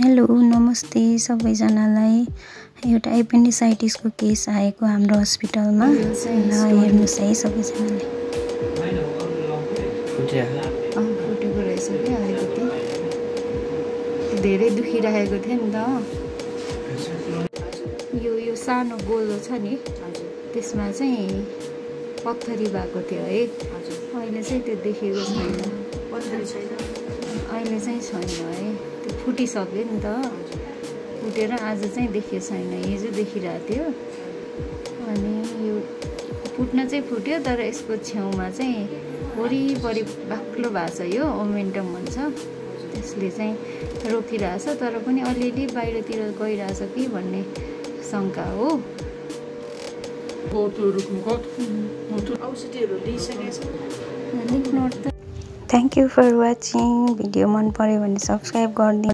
Hello नमस्ते सबैजनालाई। एउटा एपेन्डिसाइटिस को केस आएको हाम्रो हस्पिटलमा ल हेर्नुस् है सबैजनाले। फुटेको रहेछ के अलिकति धेरै दुखिरहेको थियो नि त। यो सानो गोलो छ नि त्यसमा चाहिँ पत्थरी भएको थियो है। अहिले चाहिँ त्यो देखेको छैन। पत्थरी छैन अहिले चाहिँ छैन है। त्यो फुटिसक्यो नि त। फुटेर आज चाहिँ देखेको छैन। हिजो देखिरहेको थियो। अनि यो फुट्न चाहिँ फुट्यो तर यसको छेउमा चाहिँ वरिपरि बाक्लो भएको छ। यो ओमेन्टम भन्छ। त्यसले चाहिँ रोकिरहेछ तर पनि अलिअलि बाहिरतिर गइरहेछ कि भन्ने शंका हो। Thank you for watching. Video मन पर्यो भने सब्स्क्राइब गरिदिनु।